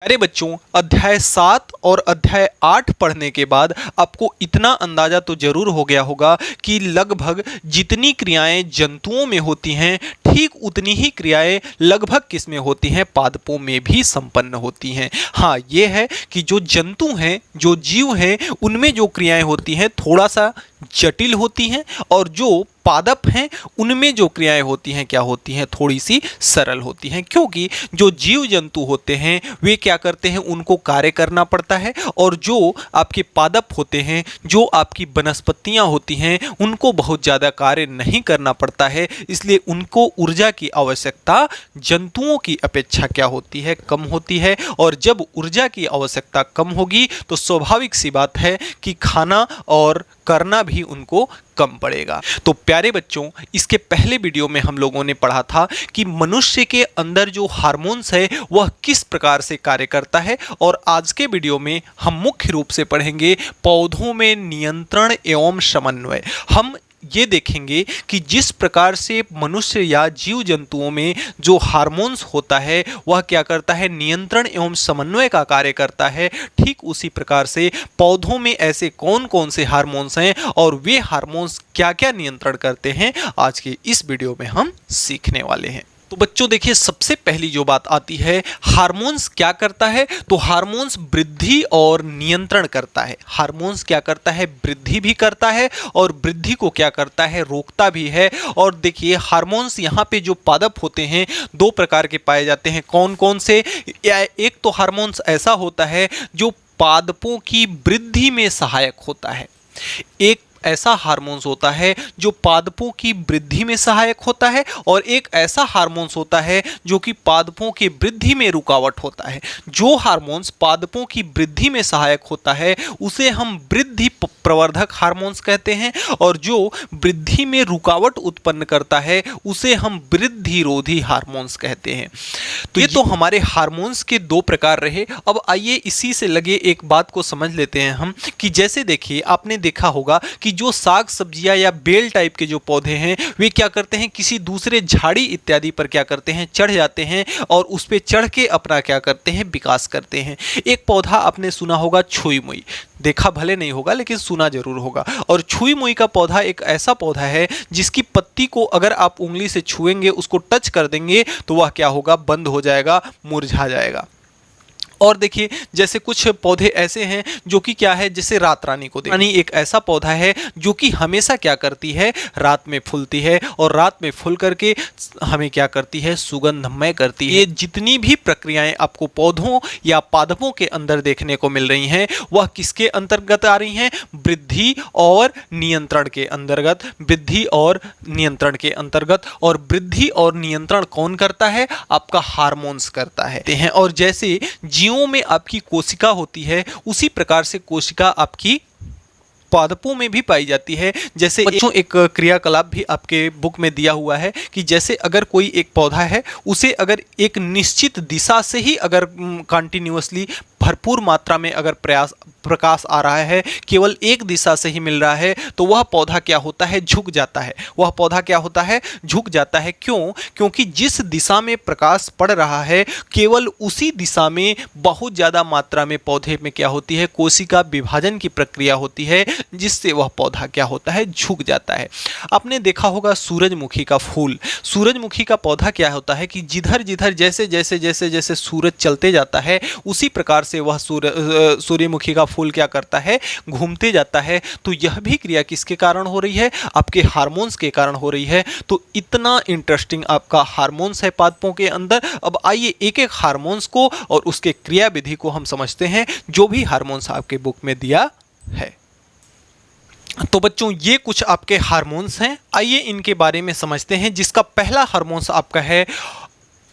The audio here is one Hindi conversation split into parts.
अरे बच्चों, अध्याय 7 और अध्याय 8 पढ़ने के बाद आपको इतना अंदाजा तो जरूर हो गया होगा कि लगभग जितनी क्रियाएं जंतुओं में होती हैं ठीक उतनी ही क्रियाएं लगभग किस में होती हैं, पादपों में भी संपन्न होती हैं। हाँ, ये है कि जो जंतु हैं, जो जीव हैं, उनमें जो क्रियाएं होती हैं थोड़ा सा जटिल होती हैं और जो पादप हैं उनमें जो क्रियाएं होती हैं क्या होती हैं, थोड़ी सी सरल होती हैं। क्योंकि जो जीव जंतु होते हैं वे क्या करते हैं, उनको कार्य करना पड़ता है, और जो आपके पादप होते हैं, जो आपकी वनस्पतियां होती हैं, उनको बहुत ज़्यादा कार्य नहीं करना पड़ता है। इसलिए उनको ऊर्जा की आवश्यकता जंतुओं की अपेक्षा क्या होती है, कम होती है। और जब ऊर्जा की आवश्यकता कम होगी तो स्वाभाविक सी बात है कि खाना और करना भी उनको कम पड़ेगा। तो प्यारे बच्चों, इसके पहले वीडियो में हम लोगों ने पढ़ा था कि मनुष्य के अंदर जो हार्मोन्स है वह किस प्रकार से कार्य करता है, और आज के वीडियो में हम मुख्य रूप से पढ़ेंगे पौधों में नियंत्रण एवं समन्वय। हम ये देखेंगे कि जिस प्रकार से मनुष्य या जीव जंतुओं में जो हार्मोन्स होता है वह क्या करता है, नियंत्रण एवं समन्वय का कार्य करता है, ठीक उसी प्रकार से पौधों में ऐसे कौन कौन से हार्मोन्स हैं और वे हार्मोन्स क्या क्या नियंत्रण करते हैं, आज के इस वीडियो में हम सीखने वाले हैं। तो बच्चों देखिए, सबसे पहली जो बात आती है, हार्मोन्स क्या करता है, तो हार्मोन्स वृद्धि और नियंत्रण करता है। हार्मोन्स क्या करता है, वृद्धि भी करता है और वृद्धि को क्या करता है, रोकता भी है। और देखिए, हार्मोन्स यहाँ पे जो पादप होते हैं दो प्रकार के पाए जाते हैं। कौन कौन से? एक तो हार्मोन्स ऐसा होता है जो पादपों की वृद्धि में सहायक होता है। एक ऐसा हार्मोन्स होता है जो पादपों की वृद्धि में सहायक होता है, और एक ऐसा हार्मोन्स होता है जो कि पादपों की वृद्धि में रुकावट होता है। जो हार्मोन्स पादपों की वृद्धि में सहायक होता है उसे हम वृद्धि प्रवर्धक हार्मोन्स कहते हैं, और जो वृद्धि में रुकावट उत्पन्न करता है उसे हम वृद्धिरोधी हार्मोन्स कहते हैं। तो ये तो हमारे हार्मोन्स के दो प्रकार रहे। अब आइए इसी से लगे एक बात को समझ लेते हैं हम, कि जैसे देखिए, आपने देखा होगा कि जो साग सब्जियां या बेल टाइप के जो पौधे हैं वे क्या करते हैं, किसी दूसरे झाड़ी इत्यादि पर क्या करते हैं, चढ़ जाते हैं, और उस पे चढ़ के अपना क्या करते हैं, विकास करते हैं। एक पौधा आपने सुना होगा, छुई मुई। देखा भले नहीं होगा लेकिन सुना जरूर होगा। और छुई मुई का पौधा एक ऐसा पौधा है जिसकी पत्ती को अगर आप उंगली से छुएंगे, उसको टच कर देंगे तो वह क्या होगा, बंद हो जाएगा, मुरझा जाएगा। और देखिए, जैसे कुछ पौधे ऐसे हैं जो कि क्या है, जैसे रात रानी को देखिए, रानी एक ऐसा पौधा है जो कि हमेशा क्या करती है, रात में फूलती है, और रात में फूल करके हमें क्या करती है, सुगंधमय करती है। ये जितनी भी प्रक्रियाएं आपको पौधों या पादपों के अंदर देखने को मिल रही हैं वह किसके अंतर्गत आ रही हैं, वृद्धि और नियंत्रण के अंतर्गत। वृद्धि और नियंत्रण के अंतर्गत। और वृद्धि और नियंत्रण कौन करता है, आपका हार्मोन्स करता है। और जैसे जीवों में आपकी कोशिका होती है उसी प्रकार से कोशिका आपकी पादपों में भी पाई जाती है। जैसे बच्चों, एक क्रियाकलाप भी आपके बुक में दिया हुआ है कि जैसे अगर कोई एक पौधा है, उसे अगर एक निश्चित दिशा से ही अगर कंटिन्यूअसली भरपूर मात्रा में अगर प्रकाश आ रहा है, केवल एक दिशा से ही मिल रहा है, तो वह पौधा क्या होता है, झुक जाता है। वह पौधा क्या होता है, झुक जाता है। क्यों? क्योंकि जिस दिशा में प्रकाश पड़ रहा है केवल उसी दिशा में बहुत ज़्यादा मात्रा में पौधे में क्या होती है, कोशिका विभाजन की प्रक्रिया होती है, जिससे वह पौधा क्या होता है, झुक जाता है। आपने देखा होगा सूरजमुखी का फूल। सूरजमुखी का पौधा क्या होता है कि जिधर जिधर जैसे जैसे जैसे जैसे सूरज चलते जाता है उसी प्रकार से वह सूर्यमुखी का फूल क्या करता है, घूमते जाता है। तो यह भी क्रिया किसके कारण हो रही है, आपके हार्मोन्स के कारण हो रही है। तो इतना इंटरेस्टिंग आपका हार्मोन्स है पादपों के अंदर। अब आइए एक एक हार्मोन्स को और उसके क्रिया विधि को हम समझते हैं, जो भी हार्मोन्स आपके बुक में दिया है। तो बच्चों, ये कुछ आपके हार्मोन्स हैं। आइए इनके बारे में समझते हैं। जिसका पहला हार्मोन्स आपका है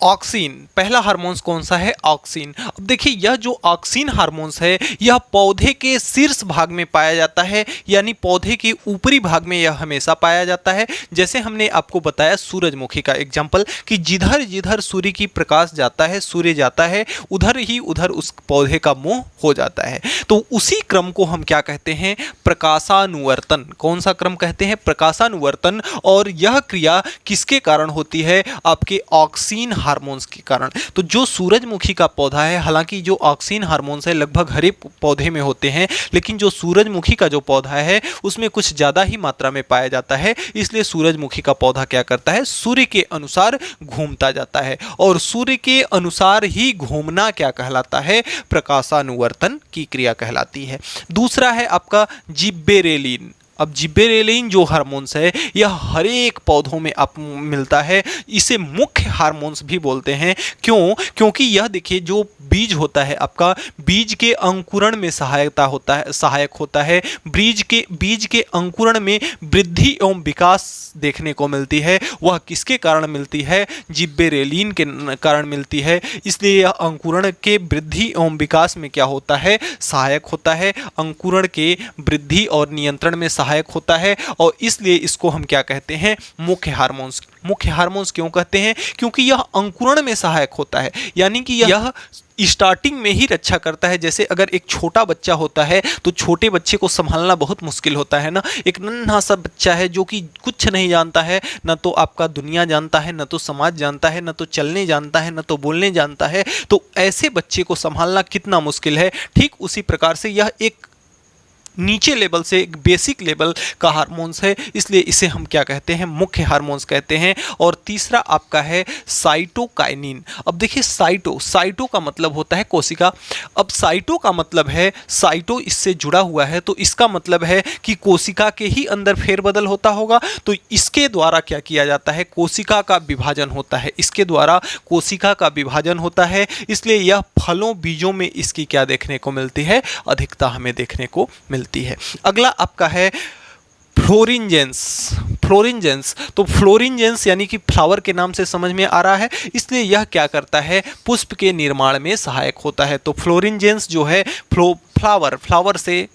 ऑक्सीन। पहला हार्मोन्स कौन सा है, ऑक्सीन। अब देखिए, यह जो ऑक्सीन हार्मोन्स है यह पौधे के शीर्ष भाग में पाया जाता है, यानी पौधे के ऊपरी भाग में यह हमेशा पाया जाता है। जैसे हमने आपको बताया सूरजमुखी का एग्जाम्पल, कि जिधर जिधर सूर्य की प्रकाश जाता है, सूर्य जाता है, उधर ही उधर उस पौधे का मुंह हो जाता है। तो उसी क्रम को हम क्या कहते हैं, प्रकाशानुवर्तन। कौन सा क्रम कहते हैं, प्रकाशानुवर्तन। और यह क्रिया किसके कारण होती है, आपके ऑक्सीन हार्मोन्स के कारण। तो जो सूरजमुखी का पौधा है, हालांकि जो ऑक्सीन हार्मोन्स है लगभग हर एक पौधे में होते हैं, लेकिन जो सूरजमुखी का जो पौधा है उसमें कुछ ज़्यादा ही मात्रा में पाया जाता है। इसलिए सूरजमुखी का पौधा क्या करता है, सूर्य के अनुसार घूमता जाता है, और सूर्य के अनुसार ही घूमना क्या कहलाता है, प्रकाशानुवर्तन की क्रिया कहलाती है। दूसरा है आपका जिब्बेरेलिन। अब जिब्बेरेलिन जो हार्मोन्स है यह हर एक पौधों में आप मिलता है। इसे मुख्य हार्मोन्स भी बोलते हैं। क्यों? क्योंकि यह देखिए जो बीज होता है आपका, बीज के अंकुरण में सहायक होता है। बीज के अंकुरण में वृद्धि एवं विकास देखने को मिलती है। वह किसके कारण मिलती है, जिब्बेरेलिन के कारण मिलती है। इसलिए यह अंकुरण के वृद्धि एवं विकास में क्या होता है, सहायक होता है। अंकुरण के वृद्धि और नियंत्रण में सहायक होता है, और इसलिए इसको हम क्या कहते हैं, मुख्य हार्मोन्स। मुख्य हार्मोन्स क्यों कहते हैं? क्योंकि यह अंकुरण में सहायक होता है, यानी कि यह स्टार्टिंग में ही रक्षा करता है। जैसे अगर एक छोटा बच्चा होता है तो छोटे बच्चे को संभालना बहुत मुश्किल होता है ना। एक नन्हा सा बच्चा है जो कि कुछ नहीं जानता है, न तो आपका दुनिया जानता है, न तो समाज जानता है, न तो चलने जानता है, न तो बोलने जानता है। तो ऐसे बच्चे को संभालना कितना मुश्किल है। ठीक उसी प्रकार से यह एक नीचे लेवल से एक बेसिक लेवल का हार्मोन्स है, इसलिए इसे हम क्या कहते हैं, मुख्य हार्मोन्स कहते हैं। और तीसरा आपका है साइटोकाइनिन। अब देखिए साइटो का मतलब होता है कोशिका। अब साइटो का मतलब है, साइटो इससे जुड़ा हुआ है, तो इसका मतलब है कि कोशिका के ही अंदर फेरबदल होता होगा। तो इसके द्वारा क्या किया जाता है, कोशिका का विभाजन होता है। इसके द्वारा कोशिका का विभाजन होता है, इसलिए यह फलों बीजों में इसकी क्या देखने को मिलती है, अधिकता हमें देखने को मिलती है। अगला आपका है फ्लोरिंजेंस। तो फ्लोरिंजेंस यानी कि फ्लावर के नाम से समझ में आ रहा है, इसलिए यह क्या करता है, पुष्प के निर्माण में सहायक होता है। तो फ्लोरिंजेंस जो है फ्लावर से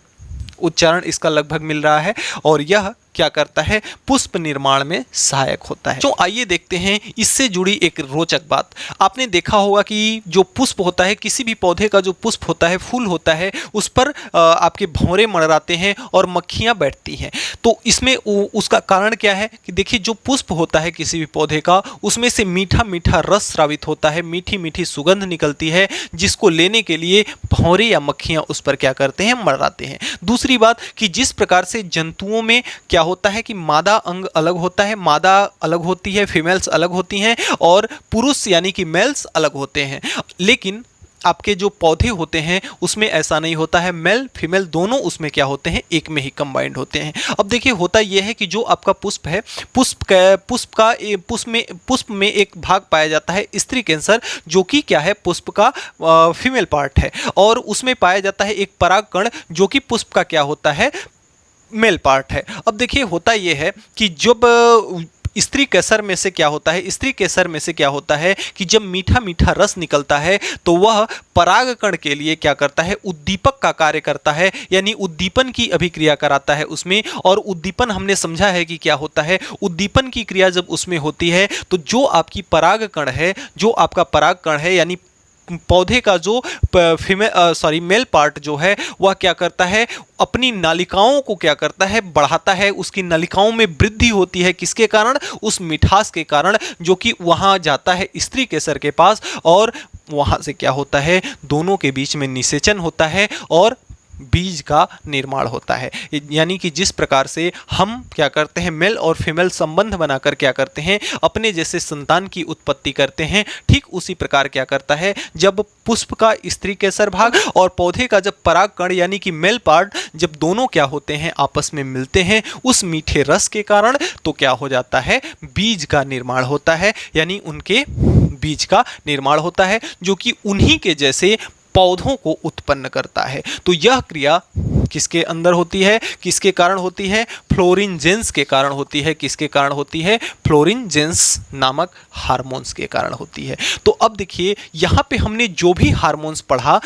उच्चारण इसका लगभग मिल रहा है, और यह क्या करता है, पुष्प निर्माण में सहायक होता है। तो आइए देखते हैं इससे जुड़ी एक रोचक बात। आपने देखा होगा कि जो पुष्प होता है, किसी भी पौधे का जो पुष्प होता है, फूल होता है, उस पर आपके भंवरे मंडराते हैं और मक्खियां बैठती हैं। तो इसमें उसका कारण क्या है कि देखिए जो पुष्प होता है किसी भी पौधे का, उसमें से मीठा मीठा रस स्रावित होता है, मीठी मीठी सुगंध निकलती है, जिसको लेने के लिए भंवरे या मक्खियां उस पर क्या करते हैं, मंडराते हैं। दूसरी बात कि जिस प्रकार से जंतुओं में क्या होता है कि मादा अंग अलग होता है, मादा अलग होती है, फीमेल्स अलग होती हैं, और पुरुष यानी कि मेल्स अलग होते हैं। लेकिन आपके जो पौधे होते हैं उसमें ऐसा नहीं होता है, मेल फीमेल दोनों उसमें क्या होते हैं, एक में ही कंबाइंड होते हैं। अब देखिए होता यह है कि जो आपका पुष्प है, पुष्प में एक भाग पाया जाता है स्त्री कैंसर, जो कि क्या है, पुष्प का फीमेल पार्ट है, और उसमें पाया जाता है एक परागकण जो कि पुष्प का क्या होता है, मेल पार्ट है। अब देखिए होता यह है कि जब स्त्री केसर में से क्या होता है, कि जब मीठा मीठा रस निकलता है तो वह परागकण के लिए क्या करता है, उद्दीपक का कार्य करता है, यानी उद्दीपन की अभिक्रिया कराता है उसमें। और उद्दीपन हमने समझा है कि क्या होता है, उद्दीपन की क्रिया जब उसमें होती है तो जो आपकी परागकण है, जो आपका परागकण है, यानी पौधे का जो मेल पार्ट जो है, वह क्या करता है, अपनी नालिकाओं को क्या करता है, बढ़ाता है। उसकी नालिकाओं में वृद्धि होती है, किसके कारण, उस मिठास के कारण, जो कि वहां जाता है स्त्री केसर के पास, और वहां से क्या होता है, दोनों के बीच में निषेचन होता है और बीज का निर्माण होता है। यानी कि जिस प्रकार से हम क्या करते हैं, मेल और फीमेल संबंध बनाकर क्या करते हैं, अपने जैसे संतान की उत्पत्ति करते हैं, ठीक उसी प्रकार क्या करता है, जब पुष्प का स्त्री केसर भाग और पौधे का जब परागकण यानी कि मेल पार्ट, जब दोनों क्या होते हैं, आपस में मिलते हैं उस मीठे रस के कारण, तो क्या हो जाता है, बीज का निर्माण होता है, यानी उनके बीज का निर्माण होता है, जो कि उन्हीं के जैसे पौधों को उत्पन्न करता है। तो यह क्रिया किसके अंदर होती है, किसके कारण होती है, फ्लोरिंजेंस के कारण होती है। किसके कारण होती है, फ्लोरिंजेंस नामक हार्मोन्स के कारण होती है। तो अब देखिए यहाँ पे हमने जो भी हार्मोन्स पढ़ा,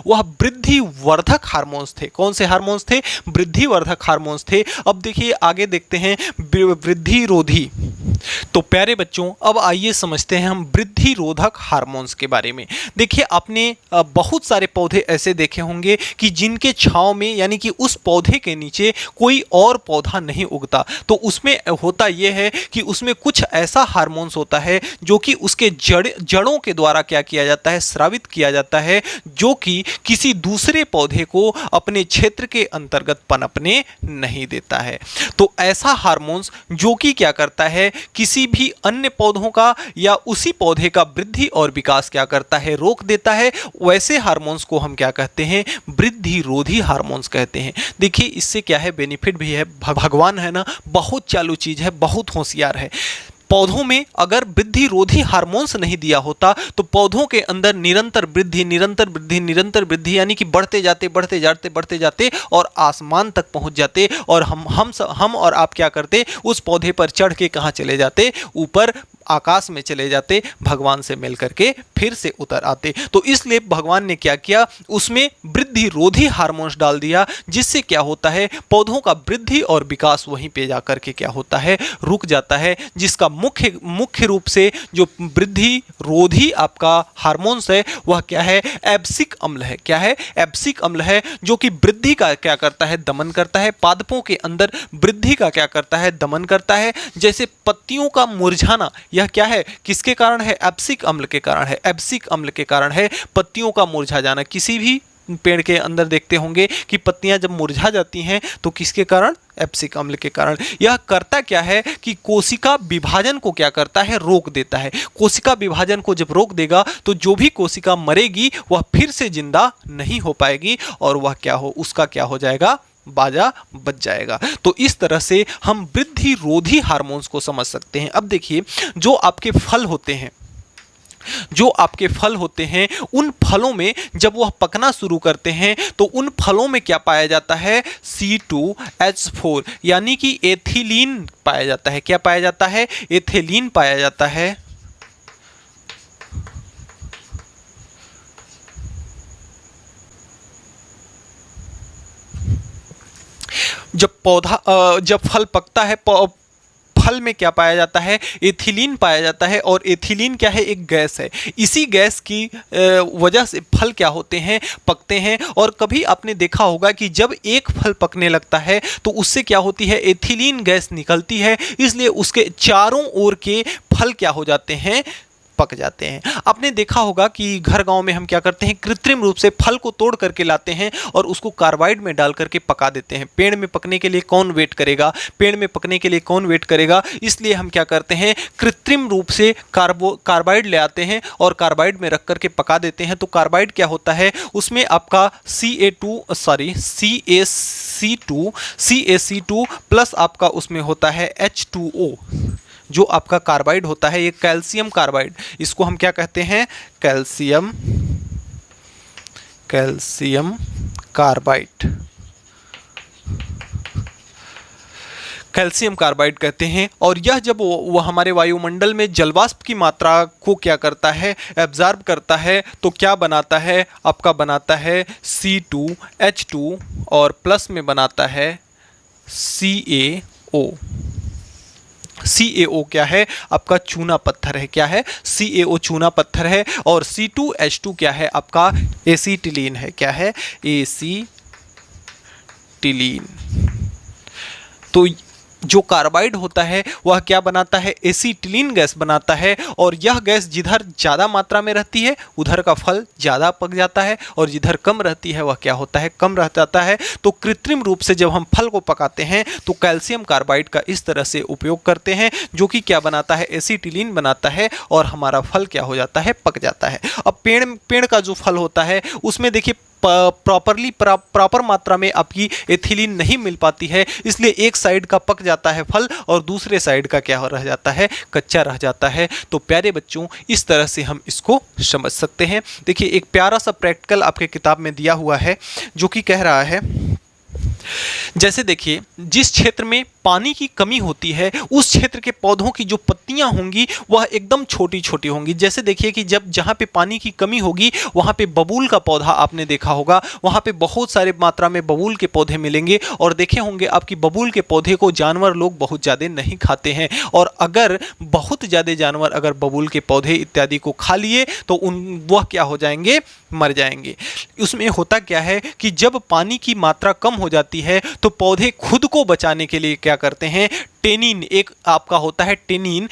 वह वृद्धि वर्धक हार्मोन्स थे। कौन से हार्मोन्स थे, वृद्धि वर्धक हार्मोन्स थे। अब देखिए आगे देखते हैं, वृद्धि रोधी तो प्यारे बच्चों, अब आइए समझते हैं हम वृद्धि रोधक हार्मोन्स के बारे में। देखिए, आपने बहुत सारे पौधे ऐसे देखे होंगे कि जिनके छांव में, यानी कि उस पौधे के नीचे कोई और पौधा नहीं उगता, तो उसमें होता यह है कि उसमें कुछ ऐसा हार्मोन्स होता है जो कि उसके जड़ों के द्वारा क्या किया जाता है, स्रावित किया जाता है, जो कि किसी दूसरे पौधे को अपने क्षेत्र के अंतर्गत पनपने नहीं देता है। तो ऐसा हार्मोन्स जो कि क्या करता है, किसी भी अन्य पौधों का या उसी पौधे का वृद्धि और विकास क्या करता है, रोक देता है, वैसे हार्मोन्स को हम क्या कहते हैं, वृद्धि रोधी हार्मोन्स कहते हैं। देखिए, इससे क्या है, बेनिफिट भी है। भगवान है ना, बहुत चालू चीज है, बहुत होशियार है। पौधों में अगर वृद्धि रोधी हार्मोन्स नहीं दिया होता तो पौधों के अंदर निरंतर वृद्धि, निरंतर वृद्धि, निरंतर वृद्धि, यानी कि बढ़ते जाते बढ़ते जाते बढ़ते जाते और आसमान तक पहुंच जाते, और हम और आप क्या करते, उस पौधे पर चढ़ के कहाँ चले जाते, ऊपर आकाश में चले जाते, भगवान से मिल करके फिर से उतर आते। तो इसलिए भगवान ने क्या किया, उसमें वृद्धि रोधी हार्मोन्स डाल दिया, जिससे क्या होता है, पौधों का वृद्धि और विकास वहीं पे जा करके क्या होता है, रुक जाता है। जिसका मुख्य रूप से जो वृद्धि रोधी आपका हार्मोन्स है वह क्या है, एब्सिक अम्ल है। क्या है, एब्सिक अम्ल है, जो कि वृद्धि का क्या करता है, दमन करता है। पादपों के अंदर वृद्धि का क्या करता है, दमन करता है। जैसे पत्तियों का मुरझाना, यह क्या है, किसके कारण है, एब्सिक अम्ल के कारण है। एब्सिक अम्ल के कारण है पत्तियों का मुरझा जाना। किसी भी पेड़ के अंदर देखते होंगे कि पत्तियां जब मुरझा जाती हैं तो किसके कारण, एब्सिक अम्ल के कारण। यह करता क्या है कि कोशिका विभाजन को क्या करता है, रोक देता है। कोशिका विभाजन को जब रोक देगा तो जो भी कोशिका मरेगी वह फिर से जिंदा नहीं हो पाएगी, और वह क्या हो, उसका क्या हो जाएगा, बाजा बच जाएगा। तो इस तरह से हम वृद्धि रोधी हार्मोन्स को समझ सकते हैं। अब देखिए, जो आपके फल होते हैं, उन फलों में जब वह पकना शुरू करते हैं तो उन फलों में क्या पाया जाता है, C2H4, यानी कि एथिलीन पाया जाता है। क्या पाया जाता है, एथिलीन पाया जाता है। जब फल पकता है, फल में क्या पाया जाता है, एथिलीन पाया जाता है। और एथिलीन क्या है, एक गैस है। इसी गैस की वजह से फल क्या होते हैं, पकते हैं। और कभी आपने देखा होगा कि जब एक फल पकने लगता है तो उससे क्या होती है, एथिलीन गैस निकलती है, इसलिए उसके चारों ओर के फल क्या हो जाते हैं, पक जाते हैं। आपने देखा होगा कि घर गांव में हम क्या करते हैं, कृत्रिम रूप से फल को तोड़ करके लाते हैं और उसको कार्बाइड में डाल करके पका देते हैं। पेड़ में पकने के लिए कौन वेट करेगा, पेड़ में पकने के लिए कौन वेट करेगा, इसलिए हम क्या करते हैं, कृत्रिम रूप से कार्बाइड ले आते हैं और कार्बाइड में रख करके पका देते हैं। तो कार्बाइड क्या होता है, उसमें आपका CaC2 प्लस आपका उसमें होता है H2O, जो आपका कार्बाइड होता है, ये कैल्शियम कार्बाइड, इसको हम क्या कहते हैं, कैल्शियम कार्बाइड, कैल्शियम कार्बाइड कहते हैं। और यह जब वो हमारे वायुमंडल में जलवाष्प की मात्रा को क्या करता है, एब्जॉर्ब करता है, तो क्या बनाता है, आपका बनाता है C2H2 और प्लस में बनाता है CaO। CaO क्या है, आपका चूना पत्थर है। क्या है, CaO चूना पत्थर है। और C2H2 क्या है, आपका एसीटिलीन है। क्या है, एसीटिलीन। तो जो कार्बाइड होता है वह क्या बनाता है, एसीटिलीन गैस बनाता है। और यह गैस जिधर ज़्यादा मात्रा में रहती है उधर का फल ज़्यादा पक जाता है, और जिधर कम रहती है वह क्या होता है, कम रह जाता है। तो कृत्रिम रूप से जब हम फल को पकाते हैं तो कैल्शियम कार्बाइड का इस तरह से उपयोग करते हैं, जो कि क्या बनाता है, एसीटिलीन बनाता है, और हमारा फल क्या हो जाता है, पक जाता है। अब पेड़ का जो फल होता है उसमें देखिए प्रॉपर मात्रा में आपकी एथिलीन नहीं मिल पाती है, इसलिए एक साइड का पक जाता है फल और दूसरे साइड का क्या रह जाता है, कच्चा रह जाता है। तो प्यारे बच्चों, इस तरह से हम इसको समझ सकते हैं। देखिए, एक प्यारा सा प्रैक्टिकल आपके किताब में दिया हुआ है, जो कि कह रहा है, जैसे देखिए, जिस क्षेत्र में पानी की कमी होती है उस क्षेत्र के पौधों की जो पत्तियां होंगी वह एकदम छोटी छोटी होंगी। जैसे देखिए कि जब जहां पे पानी की कमी होगी वहां पे बबूल का पौधा आपने देखा होगा, वहां पे बहुत सारे मात्रा में बबूल के पौधे मिलेंगे और देखे होंगे आपकी बबूल के पौधे को जानवर लोग बहुत ज़्यादा नहीं खाते हैं। और अगर बहुत ज़्यादा जानवर अगर बबूल के पौधे इत्यादि को खा लिए तो वह क्या हो जाएंगे, मर जाएंगे। उसमें होता क्या है कि जब पानी की मात्रा कम हो जाती है तो पौधे खुद को बचाने के लिए क्या करते हैं, टेनिन एक आपका होता है टेनिन,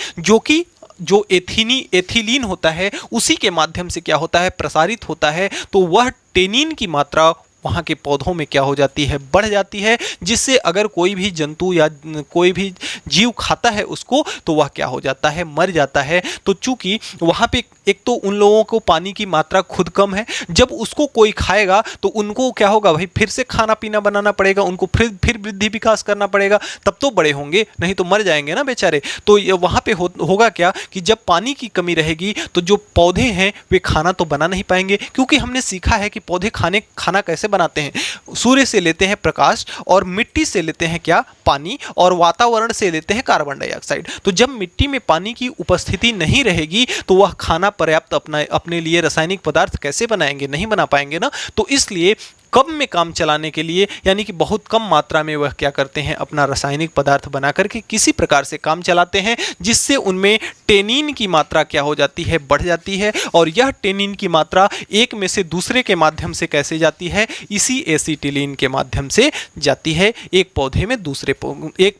जो एथिलीन होता है उसी के माध्यम से क्या होता है, प्रसारित होता है। तो वह टेनिन की मात्रा वहाँ के पौधों में क्या हो जाती है, बढ़ जाती है, जिससे अगर कोई भी जंतु या कोई भी जीव खाता है उसको तो वह क्या हो जाता है, मर जाता है। तो चूंकि वहाँ पे एक तो उन लोगों को पानी की मात्रा खुद कम है, जब उसको कोई खाएगा तो उनको क्या होगा भाई, फिर से खाना पीना बनाना पड़ेगा, उनको फिर वृद्धि विकास करना पड़ेगा, तब तो बड़े होंगे, नहीं तो मर जाएंगे ना बेचारे। तो वहाँ पे होगा क्या कि जब पानी की कमी रहेगी तो जो पौधे हैं वे खाना तो बना नहीं पाएंगे, क्योंकि हमने सीखा है कि पौधे खाना कैसे बनाते हैं, सूर्य से लेते हैं प्रकाश और मिट्टी से लेते हैं क्या, पानी, और वातावरण से लेते हैं कार्बन डाइऑक्साइड। तो जब मिट्टी में पानी की उपस्थिति नहीं रहेगी तो वह खाना पर्याप्त अपने लिए रासायनिक पदार्थ कैसे बनाएंगे, नहीं बना पाएंगे ना। तो इसलिए कम में काम चलाने के लिए, यानी कि बहुत कम मात्रा में वह क्या करते हैं, अपना रासायनिक पदार्थ बना करके किसी प्रकार से काम चलाते हैं, जिससे उनमें टेनिन की मात्रा क्या हो जाती है, बढ़ जाती है। और यह टेनिन की मात्रा एक में से दूसरे के माध्यम से कैसे जाती है, इसी एसिटिलीन के माध्यम से जाती है, एक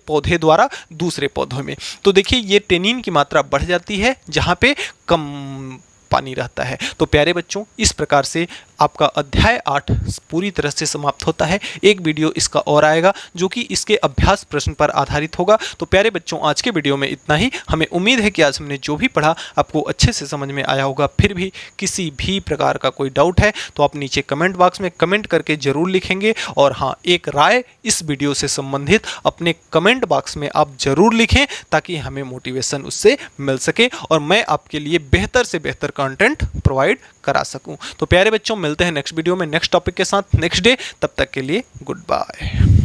पौधे द्वारा दूसरे पौधों में। तो देखिए ये टेनिन की मात्रा बढ़ जाती है जहाँ पे कम पानी रहता है। तो प्यारे बच्चों, इस प्रकार से आपका अध्याय 8 पूरी तरह से समाप्त होता है। एक वीडियो इसका और आएगा जो कि इसके अभ्यास प्रश्न पर आधारित होगा। तो प्यारे बच्चों, आज के वीडियो में इतना ही। हमें उम्मीद है कि आज हमने जो भी पढ़ा आपको अच्छे से समझ में आया होगा। फिर भी किसी भी प्रकार का कोई डाउट है तो आप नीचे कमेंट बॉक्स में कमेंट करके ज़रूर लिखेंगे। और हाँ, एक राय इस वीडियो से संबंधित अपने कमेंट बॉक्स में आप ज़रूर लिखें ताकि हमें मोटिवेशन उससे मिल सके और मैं आपके लिए बेहतर से बेहतर कंटेंट प्रोवाइड करा सकूं। तो प्यारे बच्चों, मिलते हैं नेक्स्ट वीडियो में नेक्स्ट टॉपिक के साथ नेक्स्ट डे। तब तक के लिए गुड बाय।